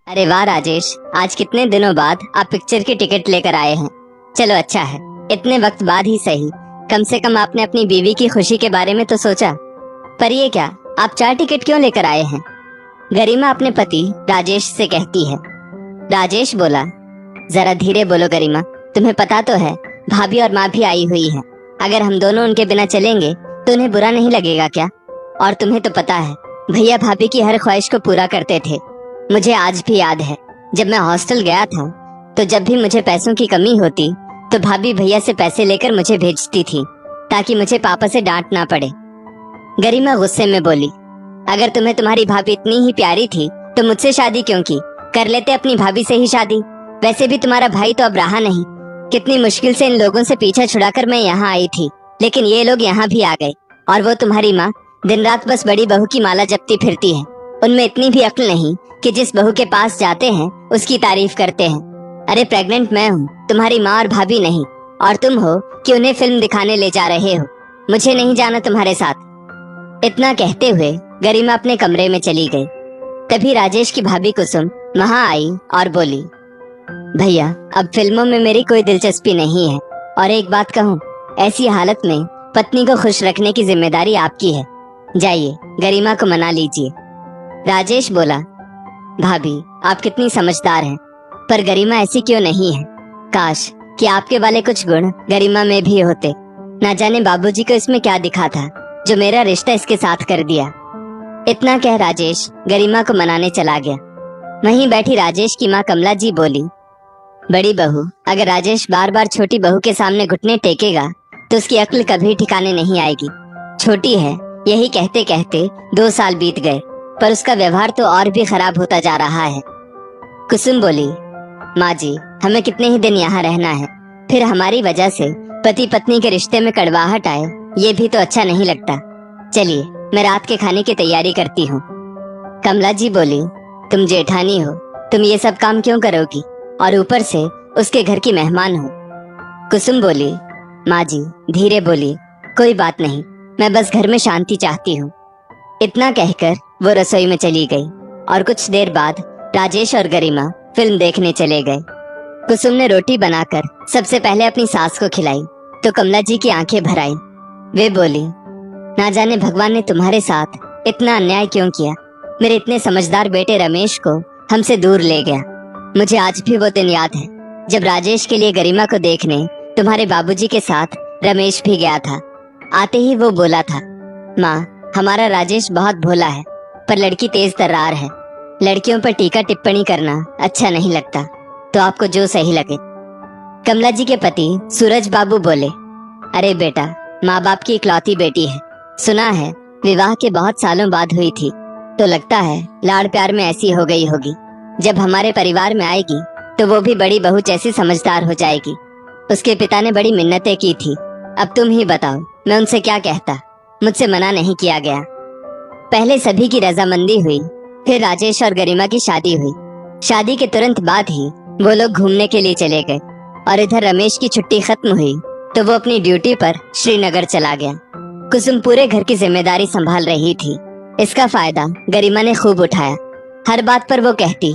अरे वाह राजेश, आज कितने दिनों बाद आप पिक्चर की टिकट लेकर आए हैं। चलो अच्छा है, इतने वक्त बाद ही सही, कम से कम आपने अपनी बीवी की खुशी के बारे में तो सोचा। पर ये क्या, आप 4 टिकट क्यों लेकर आए हैं? गरिमा अपने पति राजेश से कहती है। राजेश बोला, जरा धीरे बोलो गरिमा, तुम्हें पता तो है भाभी और माँ भी आई हुई है। अगर हम दोनों उनके बिना चलेंगे तो उन्हें बुरा नहीं लगेगा क्या? और तुम्हें तो पता है भैया भाभी की हर ख्वाहिश को पूरा करते थे। मुझे आज भी याद है, जब मैं हॉस्टल गया था तो जब भी मुझे पैसों की कमी होती तो भाभी भैया से पैसे लेकर मुझे भेजती थी ताकि मुझे पापा से डांट ना पड़े। गरिमा गुस्से में बोली, अगर तुम्हें तुम्हारी भाभी इतनी ही प्यारी थी तो मुझसे शादी क्यों की? कर लेते अपनी भाभी से ही शादी। वैसे भी तुम्हारा भाई तो अब रहा नहीं। कितनी मुश्किल से इन लोगों से पीछा छुड़ाकर मैं यहाँ आई थी, लेकिन ये लोग यहाँ भी आ गए। और वो तुम्हारी माँ दिन रात बस बड़ी बहू की माला जपती फिरती है। उनमें इतनी भी अक्ल नहीं कि जिस बहू के पास जाते हैं उसकी तारीफ करते हैं। अरे प्रेग्नेंट मैं हूँ, तुम्हारी माँ और भाभी नहीं। और तुम हो कि उन्हें फिल्म दिखाने ले जा रहे हो। मुझे नहीं जाना तुम्हारे साथ। इतना कहते हुए गरिमा अपने कमरे में चली गई। तभी राजेश की भाभी कुसुम वहाँ आई और बोली, भैया अब फिल्मों में मेरी कोई दिलचस्पी नहीं है। और एक बात कहूँ, ऐसी हालत में पत्नी को खुश रखने की जिम्मेदारी आपकी है। जाइए गरिमा को मना लीजिए। राजेश बोला, भाभी आप कितनी समझदार हैं, पर गरिमा ऐसी क्यों नहीं है? काश कि आपके वाले कुछ गुण गरिमा में भी होते। ना जाने बाबूजी को इसमें क्या दिखा था जो मेरा रिश्ता इसके साथ कर दिया। इतना कह राजेश गरिमा को मनाने चला गया। वहीं बैठी राजेश की माँ कमला जी बोली, बड़ी बहू, अगर राजेश बार बार छोटी बहू के सामने घुटने टेकेगा तो उसकी अक्ल कभी ठिकाने नहीं आएगी। छोटी है, यही कहते कहते 2 साल बीत गए, पर उसका व्यवहार तो और भी खराब होता जा रहा है। कुसुम बोली, माँ जी हमें कितने ही दिन यहाँ रहना है, फिर हमारी वजह से पति पत्नी के रिश्ते में कड़वाहट आए, ये भी तो अच्छा नहीं लगता। चलिए मैं रात के खाने की तैयारी करती हूँ। कमला जी बोली, तुम जेठानी हो, तुम ये सब काम क्यों करोगी, और ऊपर से उसके घर की मेहमान हो। कुसुम बोली, माँ जी धीरे बोली, कोई बात नहीं, मैं बस घर में शांति चाहती हूँ। इतना कहकर वो रसोई में चली गई और कुछ देर बाद राजेश और गरिमा फिल्म देखने चले गए। कुसुम ने रोटी बनाकर सबसे पहले अपनी सास को खिलाई तो कमला जी की आंखें भर आई। वे बोली, ना जाने भगवान ने तुम्हारे साथ इतना अन्याय क्यों किया। मेरे इतने समझदार बेटे रमेश को हमसे दूर ले गया। मुझे आज भी वो दिन याद है जब राजेश के लिए गरिमा को देखने तुम्हारे बाबूजी के साथ रमेश भी गया था। आते ही वो बोला था, माँ हमारा राजेश बहुत भोला है, पर लड़की तेज तर्रार है। लड़कियों पर टीका टिप्पणी करना अच्छा नहीं लगता, तो आपको जो सही लगे। कमला जी के पति सूरज बाबू बोले, अरे बेटा, माँ बाप की इकलौती बेटी है। सुना है विवाह के बहुत सालों बाद हुई थी, तो लगता है लाड़ प्यार में ऐसी हो गई होगी। जब हमारे परिवार में आएगी तो वो भी बड़ी बहू जैसी समझदार हो जाएगी। उसके पिता ने बड़ी मिन्नतें की थी। अब तुम ही बताओ मैं उनसे क्या कहता। मुझसे मना नहीं किया गया। पहले सभी की रजामंदी हुई, फिर राजेश और गरिमा की शादी हुई। शादी के तुरंत बाद ही वो लोग घूमने के लिए चले गए और इधर रमेश की छुट्टी खत्म हुई तो वो अपनी ड्यूटी पर श्रीनगर चला गया। कुसुम पूरे घर की जिम्मेदारी संभाल रही थी। इसका फायदा गरिमा ने खूब उठाया। हर बात पर वो कहती,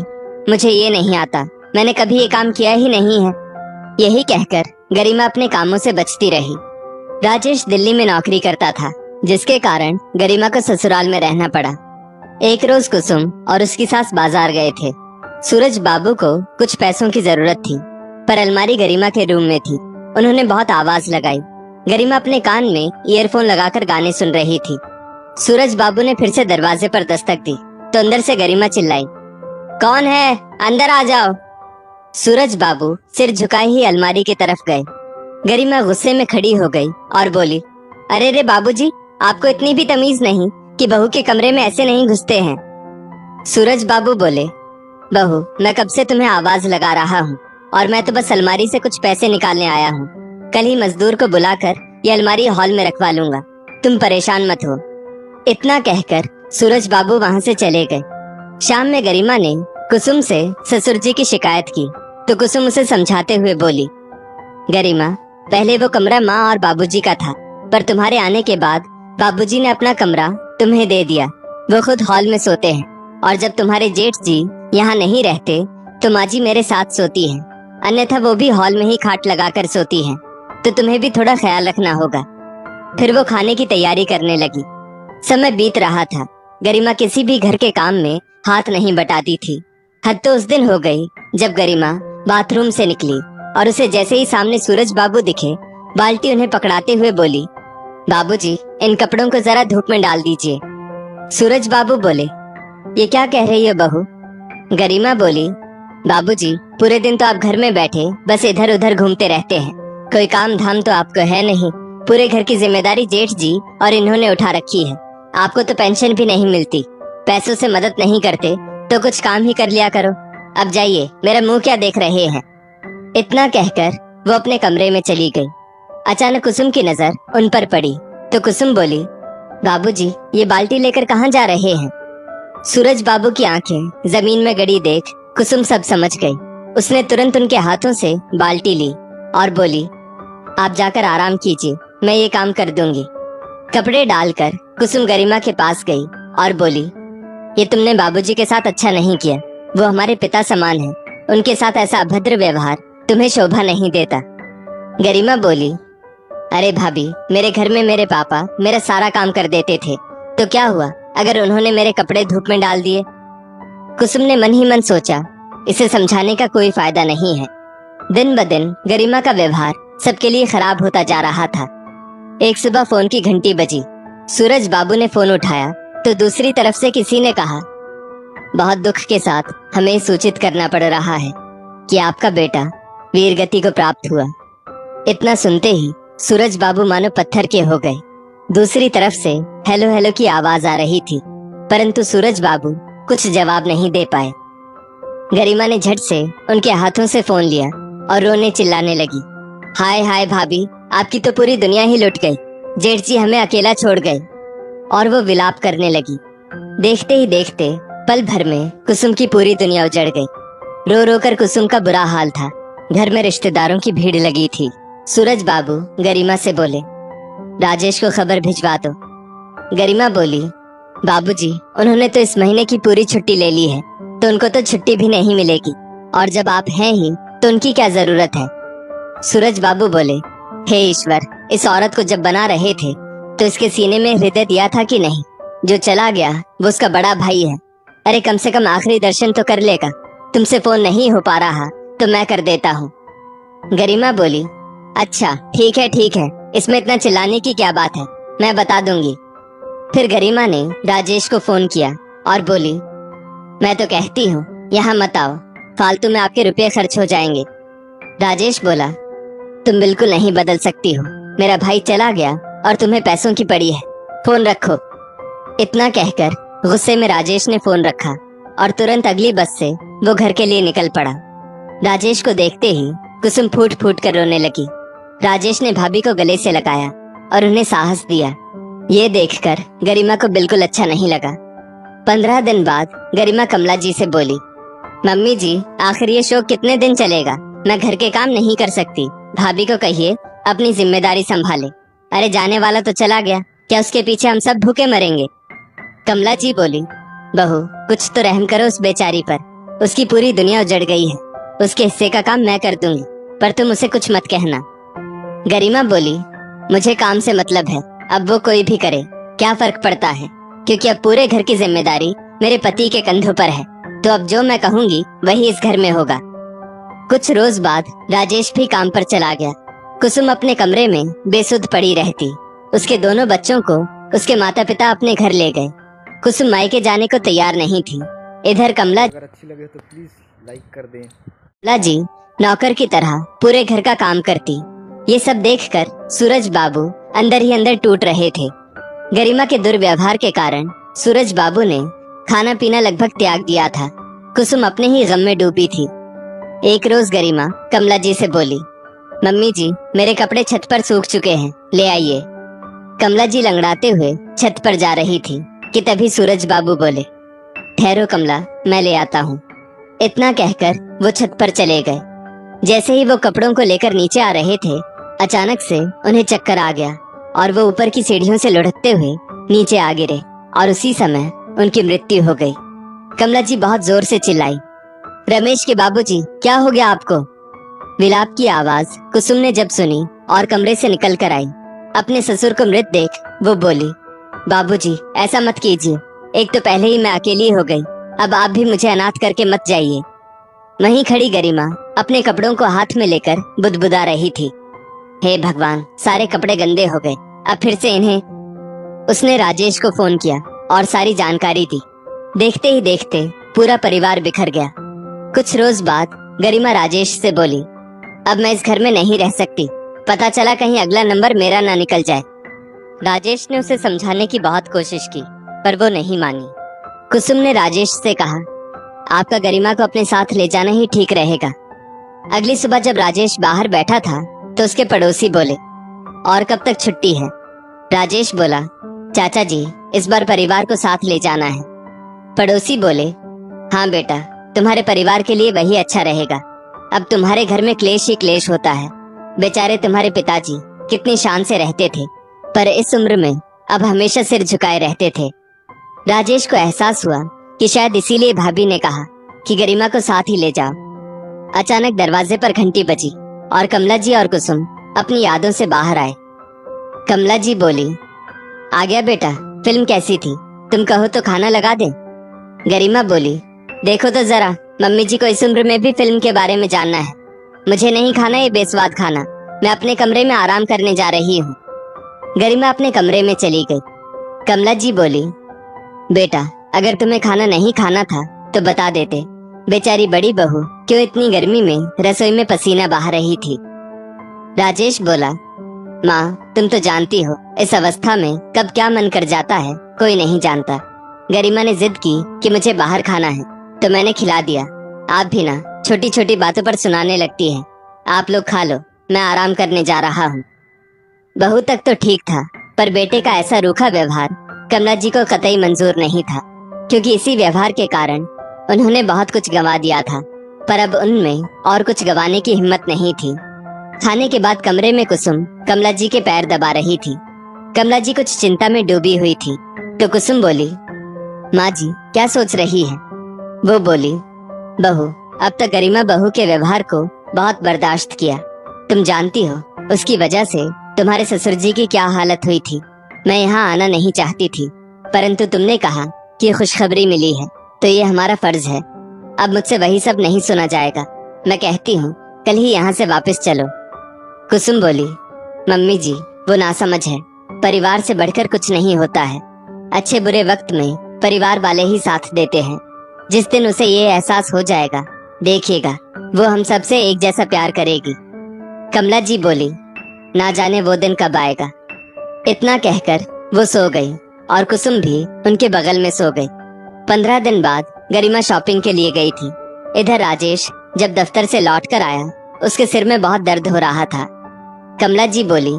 मुझे ये नहीं आता, मैंने कभी ये काम किया ही नहीं है। यही कहकर गरिमा अपने कामों से बचती रही। राजेश दिल्ली में नौकरी करता था, जिसके कारण गरिमा को ससुराल में रहना पड़ा। एक रोज कुसुम और उसकी सास बाजार गए थे। सूरज बाबू को कुछ पैसों की जरूरत थी, पर अलमारी गरिमा के रूम में थी। उन्होंने बहुत आवाज लगाई। गरिमा अपने कान में ईयरफोन लगाकर गाने सुन रही थी। सूरज बाबू ने फिर से दरवाजे पर दस्तक दी तो अंदर से गरिमा चिल्लाई, कौन है, अंदर आ जाओ। सूरज बाबू सिर झुकाए ही अलमारी की तरफ गए। गरिमा गुस्से में खड़ी हो गई और बोली, अरे रे बाबूजी, आपको इतनी भी तमीज नहीं कि बहू के कमरे में ऐसे नहीं घुसते हैं। सूरज बाबू बोले, बहू मैं कब से तुम्हें आवाज लगा रहा हूँ और मैं तो बस अलमारी से कुछ पैसे निकालने आया हूँ। कल ही मजदूर को बुलाकर ये अलमारी हॉल में रखवा लूंगा, तुम परेशान मत हो। इतना कहकर सूरज बाबू वहाँ से चले गए। शाम में गरिमा ने कुसुम से ससुर जी की शिकायत की तो कुसुम उसे समझाते हुए बोली, गरिमा पहले वो कमरा माँ और बाबूजी का था, पर तुम्हारे आने के बाद बाबूजी ने अपना कमरा तुम्हें दे दिया। वो खुद हॉल में सोते हैं और जब तुम्हारे जेठ जी यहाँ नहीं रहते तो माँ जी मेरे साथ सोती हैं, अन्यथा वो भी हॉल में ही खाट लगाकर सोती हैं, तो तुम्हें भी थोड़ा ख्याल रखना होगा। फिर वो खाने की तैयारी करने लगी। समय बीत रहा था। गरिमा किसी भी घर के काम में हाथ नहीं बटाती थी। हद तो उस दिन हो गई जब गरिमा बाथरूम से निकली और उसे जैसे ही सामने सूरज बाबू दिखे, बाल्टी उन्हें पकड़ाते हुए बोली, बाबूजी, इन कपड़ों को जरा धूप में डाल दीजिए। सूरज बाबू बोले, ये क्या कह रही है बहू? गरिमा बोली, बाबूजी, पूरे दिन तो आप घर में बैठे बस इधर उधर घूमते रहते हैं, कोई काम धाम तो आपको है नहीं। पूरे घर की जिम्मेदारी जेठ जी और इन्होंने उठा रखी है। आपको तो पेंशन भी नहीं मिलती, पैसों से मदद नहीं करते तो कुछ काम ही कर लिया करो। अब जाइए, मेरा मुंह क्या देख रहे हैं। इतना कहकर वो अपने कमरे में चली गई। अचानक कुसुम की नजर उन पर पड़ी तो कुसुम बोली, बाबूजी, ये बाल्टी लेकर कहाँ जा रहे हैं? सूरज बाबू की आंखें जमीन में गड़ी देख कुसुम सब समझ गई। उसने तुरंत उनके हाथों से बाल्टी ली और बोली, आप जाकर आराम कीजिए, मैं ये काम कर दूंगी। कपड़े डालकर कुसुम गरिमा के पास गई और बोली, ये तुमने बाबूजी के साथ अच्छा नहीं किया, वो हमारे पिता समान है, उनके साथ ऐसा अभद्र व्यवहार तुम्हें शोभा नहीं देता। गरिमा बोली, अरे भाभी, मेरे घर में मेरे पापा मेरा सारा काम कर देते थे, तो क्या हुआ अगर उन्होंने मेरे कपड़े धूप में डाल दिए? कुसुम ने मन ही मन सोचा, इसे समझाने का कोई फायदा नहीं है। दिन ब दिन गरिमा का व्यवहार सबके लिए खराब होता जा रहा था। एक सुबह फोन की घंटी बजी। सूरज बाबू ने फोन उठाया तो दूसरी तरफ से किसी ने कहा, बहुत दुख के साथ हमें सूचित करना पड़ रहा है कि आपका बेटा वीर गति को प्राप्त हुआ। इतना सुनते ही सूरज बाबू मानो पत्थर के हो गए। दूसरी तरफ से हेलो हेलो की आवाज आ रही थी, परंतु सूरज बाबू कुछ जवाब नहीं दे पाए। गरिमा ने झट से उनके हाथों से फोन लिया और रोने चिल्लाने लगी, हाय हाय भाभी, आपकी तो पूरी दुनिया ही लुट गई, जेठ जी हमें अकेला छोड़ गए। और वो विलाप करने लगी। देखते ही देखते पल भर में कुसुम की पूरी दुनिया उजड़ गई। रो रो कर कुसुम का बुरा हाल था। घर में रिश्तेदारों की भीड़ लगी थी। सूरज बाबू गरिमा से बोले, राजेश को खबर भिजवा दो। गरिमा बोली, बाबूजी, उन्होंने तो इस महीने की पूरी छुट्टी ले ली है, तो उनको तो छुट्टी भी नहीं मिलेगी, और जब आप हैं ही तो उनकी क्या जरूरत है? सूरज बाबू बोले, हे ईश्वर, इस औरत को जब बना रहे थे तो इसके सीने में हृदय दिया था कि नहीं? जो चला गया वो उसका बड़ा भाई है। अरे कम से कम आखिरी दर्शन तो कर लेगा। तुमसे फोन नहीं हो पा रहा तो मैं कर देता हूँ। गरिमा बोली, अच्छा ठीक है, इसमें इतना चिल्लाने की क्या बात है, मैं बता दूंगी। फिर गरिमा ने राजेश को फोन किया और बोली, मैं तो कहती हूँ यहाँ मत आओ, फालतू में आपके रुपये खर्च हो जाएंगे। राजेश बोला, तुम बिल्कुल नहीं बदल सकती हो, मेरा भाई चला गया और तुम्हें पैसों की पड़ी है, फोन रखो। इतना कहकर गुस्से में राजेश ने फोन रखा और तुरंत अगली बस से वो घर के लिए निकल पड़ा। राजेश को देखते ही कुसुम फूट फूट कर रोने लगी। राजेश ने भाभी को गले से लगाया और उन्हें साहस दिया। ये देखकर गरिमा को बिल्कुल अच्छा नहीं लगा। 15 दिन बाद गरिमा कमला जी से बोली, मम्मी जी, आखिर ये शो कितने दिन चलेगा? मैं घर के काम नहीं कर सकती, भाभी को कहिए अपनी जिम्मेदारी संभाले। अरे जाने वाला तो चला गया, क्या उसके पीछे हम सब भूखे मरेंगे? कमला जी बोली, बहू कुछ तो रहम करो उस बेचारी पर, उसकी पूरी दुनिया उजड़ गई है। उसके हिस्से का काम मैं कर दूंगी, पर तुम उसे कुछ मत कहना। गरिमा बोली, मुझे काम से मतलब है, अब वो कोई भी करे क्या फर्क पड़ता है, क्योंकि अब पूरे घर की जिम्मेदारी मेरे पति के कंधों पर है, तो अब जो मैं कहूँगी वही इस घर में होगा। कुछ रोज बाद राजेश भी काम पर चला गया। कुसुम अपने कमरे में बेसुध पड़ी रहती। उसके दोनों बच्चों को उसके माता पिता अपने घर ले गए। कुसुम मायके जाने को तैयार नहीं थी। इधर कमला, अगर अच्छी लगे तो प्लीज लाइक कर दें। कमला जी नौकर की तरह पूरे घर का काम करती। ये सब देखकर सूरज बाबू अंदर ही अंदर टूट रहे थे। गरिमा के दुर्व्यवहार के कारण सूरज बाबू ने खाना पीना लगभग त्याग दिया था। कुसुम अपने ही गम में डूबी थी। एक रोज गरिमा कमला जी से बोली, मम्मी जी, मेरे कपड़े छत पर सूख चुके हैं, ले आइए। कमला जी लंगड़ाते हुए छत पर जा रही थी कि तभी सूरज बाबू बोले, ठहरो कमला, मैं ले आता हूँ। इतना कहकर वो छत पर चले गए। जैसे ही वो कपड़ों को लेकर नीचे आ रहे थे, अचानक से उन्हें चक्कर आ गया और वो ऊपर की सीढ़ियों से लुढ़कते हुए नीचे आ गिरे और उसी समय उनकी मृत्यु हो गई। कमला जी बहुत जोर से चिल्लाई। रमेश के बाबूजी, क्या हो गया आपको? विलाप की आवाज कुसुम ने जब सुनी और कमरे से निकल कर आई, अपने ससुर को मृत देख वो बोली, बाबूजी ऐसा मत कीजिए, एक तो पहले ही मैं अकेली हो गई, अब आप भी मुझे अनाथ करके मत जाइए। वहीं खड़ी गरिमा अपने कपड़ों को हाथ में लेकर बुदबुदा रही थी। हे भगवान, सारे कपड़े गंदे हो गए, अब फिर से इन्हें। उसने राजेश को फोन किया और सारी जानकारी दी। देखते ही देखते पूरा परिवार बिखर गया। कुछ रोज बाद गरिमा राजेश से बोली, अब मैं इस घर में नहीं रह सकती, पता चला कहीं अगला नंबर मेरा ना निकल जाए। राजेश ने उसे समझाने की बहुत कोशिश की, पर वो नहीं मानी। कुसुम ने राजेश से कहा, आपका गरिमा को अपने साथ ले जाना ही ठीक रहेगा। अगली सुबह जब राजेश बाहर बैठा था तो उसके पड़ोसी बोले, और कब तक छुट्टी है? राजेश बोला, चाचा जी इस बार परिवार को साथ ले जाना है। पड़ोसी बोले, हाँ बेटा, तुम्हारे परिवार के लिए वही अच्छा रहेगा। अब तुम्हारे घर में क्लेश ही क्लेश होता है। बेचारे तुम्हारे पिताजी कितनी शान से रहते थे, पर इस उम्र में अब हमेशा सिर झुकाए रहते थे। राजेश को एहसास हुआ कि शायद इसीलिए भाभी ने कहा कि गरिमा को साथ ही ले जाओ। अचानक दरवाजे पर घंटी बजी और कमला जी और कुसुम अपनी यादों से बाहर आए। कमला जी बोली, आ गया बेटा, फिल्म कैसी थी? तुम कहो तो खाना लगा दे। गरिमा बोली, देखो तो जरा, मम्मी जी को इस उम्र में भी फिल्म के बारे में जानना है। मुझे नहीं खाना ये बेस्वाद खाना, मैं अपने कमरे में आराम करने जा रही हूँ। गरिमा अपने कमरे में चली गई। कमला जी बोली, बेटा अगर तुम्हें खाना नहीं खाना था तो बता देते, बेचारी बड़ी बहू क्यों इतनी गर्मी में रसोई में पसीना बहा रही थी। राजेश बोला, माँ तुम तो जानती हो इस अवस्था में कब क्या मन कर जाता है कोई नहीं जानता। गरिमा ने जिद की कि मुझे बाहर खाना है तो मैंने खिला दिया। आप भी ना छोटी छोटी बातों पर सुनाने लगती है। आप लोग खा लो, मैं आराम करने जा रहा हूँ। बहू तक तो ठीक था, पर बेटे का ऐसा रूखा व्यवहार कमला जी को कतई मंजूर नहीं था, क्योंकि इसी व्यवहार के कारण उन्होंने बहुत कुछ गंवा दिया था, पर अब उनमें और कुछ गंवाने की हिम्मत नहीं थी। खाने के बाद कमरे में कुसुम कमला जी के पैर दबा रही थी। कमला जी कुछ चिंता में डूबी हुई थी तो कुसुम बोली, माँ जी क्या सोच रही है? वो बोली, बहू अब तक गरिमा बहू के व्यवहार को बहुत बर्दाश्त किया। तुम जानती हो उसकी वजह से तुम्हारे ससुर जी की क्या हालत हुई थी। मैं यहाँ आना नहीं चाहती थी, परंतु तुमने कहा कि खुशखबरी मिली है तो ये हमारा फर्ज है। अब मुझसे वही सब नहीं सुना जाएगा। मैं कहती हूँ कल ही यहाँ से वापस चलो। कुसुम बोली, मम्मी जी वो नासमझ है, परिवार से बढ़कर कुछ नहीं होता है। अच्छे बुरे वक्त में परिवार वाले ही साथ देते हैं। जिस दिन उसे ये एहसास हो जाएगा, देखिएगा वो हम सबसे एक जैसा प्यार करेगी। कमला जी बोली, ना जाने वो दिन कब आएगा। इतना कहकर वो सो गई और कुसुम भी उनके बगल में सो गई। 15 दिन बाद गरिमा शॉपिंग के लिए गई थी। इधर राजेश जब दफ्तर से लौट कर आया, उसके सिर में बहुत दर्द हो रहा था। कमला जी बोली,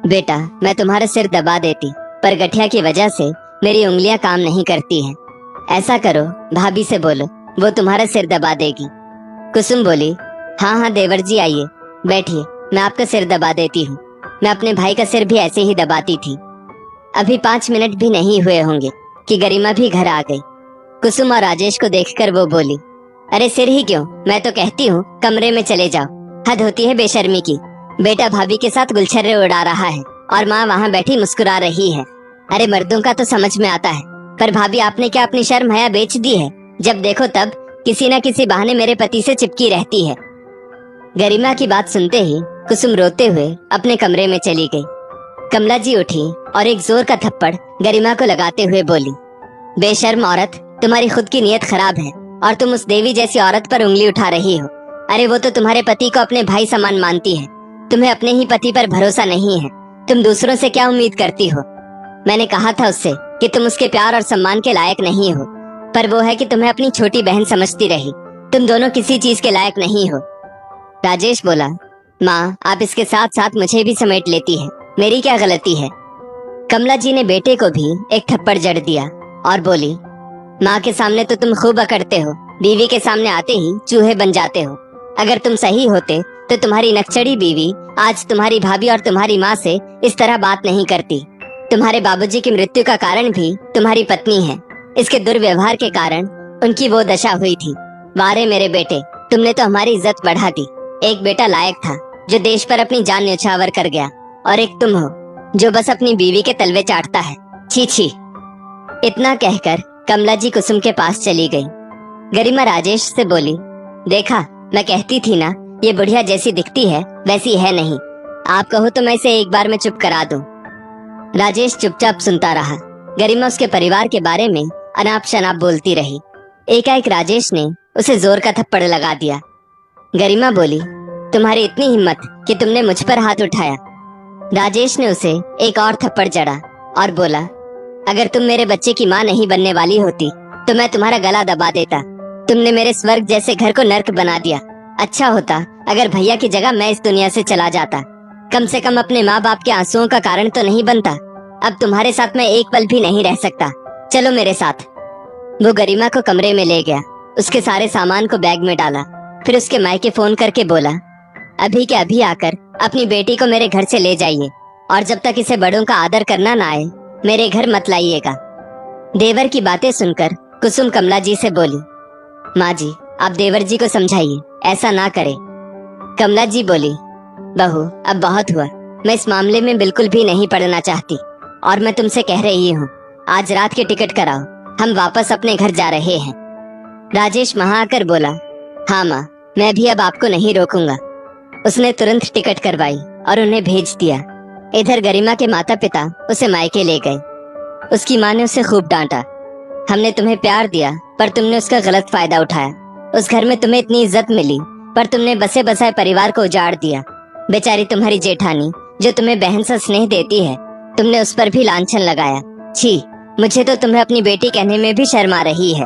बेटा मैं तुम्हारा सिर दबा देती, पर गठिया की वजह से मेरी उंगलियां काम नहीं करती हैं। ऐसा करो भाभी से बोलो, वो तुम्हारा सिर दबा देगी। कुसुम बोली, हाँ हाँ देवर जी आइए, बैठिए, मैं आपका सिर दबा देती हूँ। मैं अपने भाई का सिर भी ऐसे ही दबाती थी। अभी 5 मिनट भी नहीं हुए होंगे कि गरिमा भी घर आ गई। कुसुम और राजेश को देखकर वो बोली, अरे सिर ही क्यों, मैं तो कहती हूँ कमरे में चले जाओ। हद होती है बेशर्मी की। बेटा भाभी के साथ गुलछर्रे उड़ा रहा है और माँ वहाँ बैठी मुस्कुरा रही है। अरे मर्दों का तो समझ में आता है, पर भाभी आपने क्या अपनी शर्म हया बेच दी है? जब देखो तब किसी न किसी बहाने मेरे पति से चिपकी रहती है। गरिमा की बात सुनते ही कुसुम रोते हुए अपने कमरे में चली गई। कमला जी उठी और एक जोर का थप्पड़ गरिमा को लगाते हुए बोली, बेशर्म औरत, तुम्हारी खुद की नीयत खराब है और तुम उस देवी जैसी औरत पर उंगली उठा रही हो। अरे वो तो तुम्हारे पति को अपने भाई समान मानती है, तुम्हें अपने ही पति पर भरोसा नहीं है। तुम दूसरों से क्या उम्मीद करती हो? मैंने कहा था उससे कि तुम उसके प्यार और सम्मान के लायक नहीं हो, पर वो है कि तुम्हें अपनी छोटी बहन समझती रही। तुम दोनों किसी चीज के लायक नहीं हो। राजेश बोला, माँ आप इसके साथ साथ मुझे भी समेट लेती है, मेरी क्या गलती है? कमला जी ने बेटे को भी एक थप्पड़ जड़ दिया और बोली, माँ के सामने तो तुम खूब अकड़ते हो, बीवी के सामने आते ही चूहे बन जाते हो। अगर तुम सही होते तो तुम्हारी नकचड़ी बीवी आज तुम्हारी भाभी और तुम्हारी माँ से इस तरह बात नहीं करती। तुम्हारे बाबूजी की मृत्यु का कारण भी तुम्हारी पत्नी है। इसके दुर्व्यवहार के कारण उनकी वो दशा हुई थी। वारे मेरे बेटे, तुमने तो हमारी इज्जत बढ़ा दी। एक बेटा लायक था जो देश पर अपनी जान न्यौछावर कर गया, और एक तुम हो जो बस अपनी बीवी के तलवे चाटता है। छी छी। इतना कहकर कमला जी कुसुम के पास चली गई। गरिमा राजेश से बोली, देखा, मैं कहती थी ना, ये बुढ़िया जैसी दिखती है वैसी है नहीं। आप कहो तो मैं इसे एक बार में चुप करा दूं। राजेश चुपचाप सुनता रहा। गरिमा उसके परिवार के बारे में अनाप शनाप बोलती रही। एकाएक राजेश ने उसे जोर का थप्पड़ लगा दिया। गरिमा बोली, तुम्हारी इतनी हिम्मत कि तुमने मुझ पर हाथ उठाया। राजेश ने उसे एक और थप्पड़ जड़ा और बोला, अगर तुम मेरे बच्चे की माँ नहीं बनने वाली होती तो मैं तुम्हारा गला दबा देता। तुमने मेरे स्वर्ग जैसे घर को नर्क बना दिया। अच्छा होता अगर भैया की जगह मैं इस दुनिया से चला जाता। कम से कम अपने माँ बाप के आंसुओं का कारण तो नहीं बनता। अब तुम्हारे साथ मैं एक पल भी नहीं रह सकता। चलो मेरे साथ। वो गरिमा को कमरे में ले गया, उसके सारे सामान को बैग में डाला, फिर उसके मायके फोन करके बोला, अभी के अभी आकर अपनी बेटी को मेरे घर से ले जाइए, और जब तक इसे बड़ों का आदर करना ना आए मेरे घर मत लाइएगा। देवर की बातें सुनकर कुसुम कमला जी से बोली, माँ जी, आप देवर जी को समझाइए, ऐसा ना करे। कमला जी बोली, बहू, अब बहुत हुआ। मैं इस मामले में बिल्कुल भी नहीं पड़ना चाहती, और मैं तुमसे कह रही हूँ, आज रात की टिकट कराओ, हम वापस अपने घर जा रहे हैं। राजेश वहां आकर बोला, हाँ माँ, मैं भी अब आपको नहीं रोकूंगा। उसने तुरंत टिकट करवाई और उन्हें भेज दिया। इधर गरिमा के माता पिता उसे मायके ले गए। उसकी माँ ने उसे खूब डांटा। हमने तुम्हें प्यार दिया पर तुमने उसका गलत फायदा उठाया। उस घर में तुम्हें इतनी इज्जत मिली पर तुमने बसे बसाए परिवार को उजाड़ दिया। बेचारी तुम्हारी जेठानी जो तुम्हें बहन सा स्नेह देती है, तुमने उस पर भी लांछन लगाया। छी, मुझे तो तुम्हें अपनी बेटी कहने में भी शर्म आ रही है।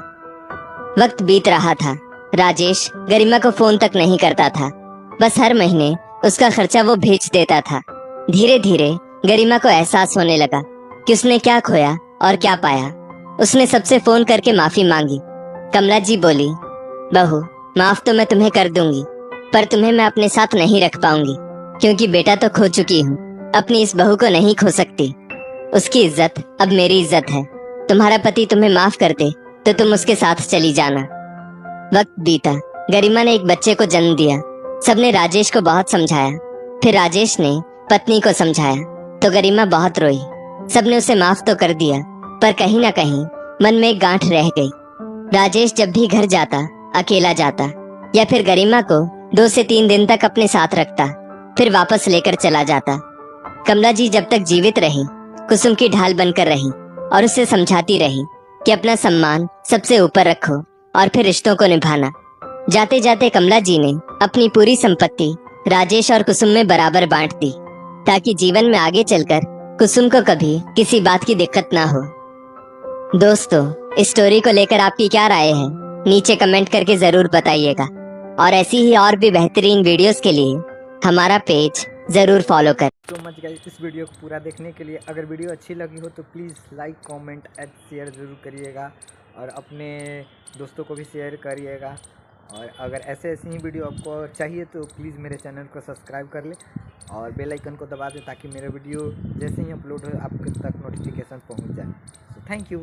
वक्त बीत रहा था। राजेश गरिमा को फोन तक नहीं करता था, बस हर महीने उसका खर्चा वो भेज देता था। धीरे धीरे गरिमा को एहसास होने लगा कि उसने क्या खोया और क्या पाया। उसने सबसे फोन करके माफी मांगी। कमला जी बोली, बहू, माफ तो मैं तुम्हें कर दूंगी, पर तुम्हें मैं अपने साथ नहीं रख पाऊंगी, क्योंकि बेटा तो खो चुकी हूँ, अपनी इस बहू को नहीं खो सकती। उसकी इज्जत अब मेरी इज्जत है। तुम्हारा पति तुम्हें माफ कर दे तो तुम उसके साथ चली जाना। वक्त बीता। गरिमा ने एक बच्चे को जन्म दिया। सबने राजेश को बहुत समझाया, फिर राजेश ने पत्नी को समझाया तो गरिमा बहुत रोई। सबने उसे माफ तो कर दिया, पर कहीं ना कहीं मन में एक गांठ रह गई। राजेश जब भी घर जाता अकेला जाता, या फिर गरिमा को 2 से 3 दिन तक अपने साथ रखता, फिर वापस लेकर चला जाता। कमला जी जब तक जीवित रही कुसुम की ढाल बनकर रही और उसे समझाती रही कि अपना सम्मान सबसे ऊपर रखो और फिर रिश्तों को निभाना। जाते जाते कमला जी ने अपनी पूरी संपत्ति राजेश और कुसुम में बराबर बांट दी, ताकि जीवन में आगे चलकर कुसुम को कभी किसी बात की दिक्कत ना हो। दोस्तों, इस स्टोरी को लेकर आपकी क्या राय है, नीचे कमेंट करके जरूर बताइएगा, और ऐसी ही और भी बेहतरीन वीडियोस के लिए हमारा पेज जरूर फॉलो करें। तो मच गाइस, इस वीडियो को पूरा देखने के लिए अगर वीडियो अच्छी लगी हो तो please like, comment and share ज़रूर करिएगा, और अपने दोस्तों को भी शेयर करिएगा। और अगर ऐसे ही वीडियो आपको चाहिए तो प्लीज़ मेरे चैनल को सब्सक्राइब कर ले और बेल आइकन को दबा दें, ताकि मेरा वीडियो जैसे ही अपलोड हो आपके तक नोटिफिकेशन पहुंच जाए। So thank you.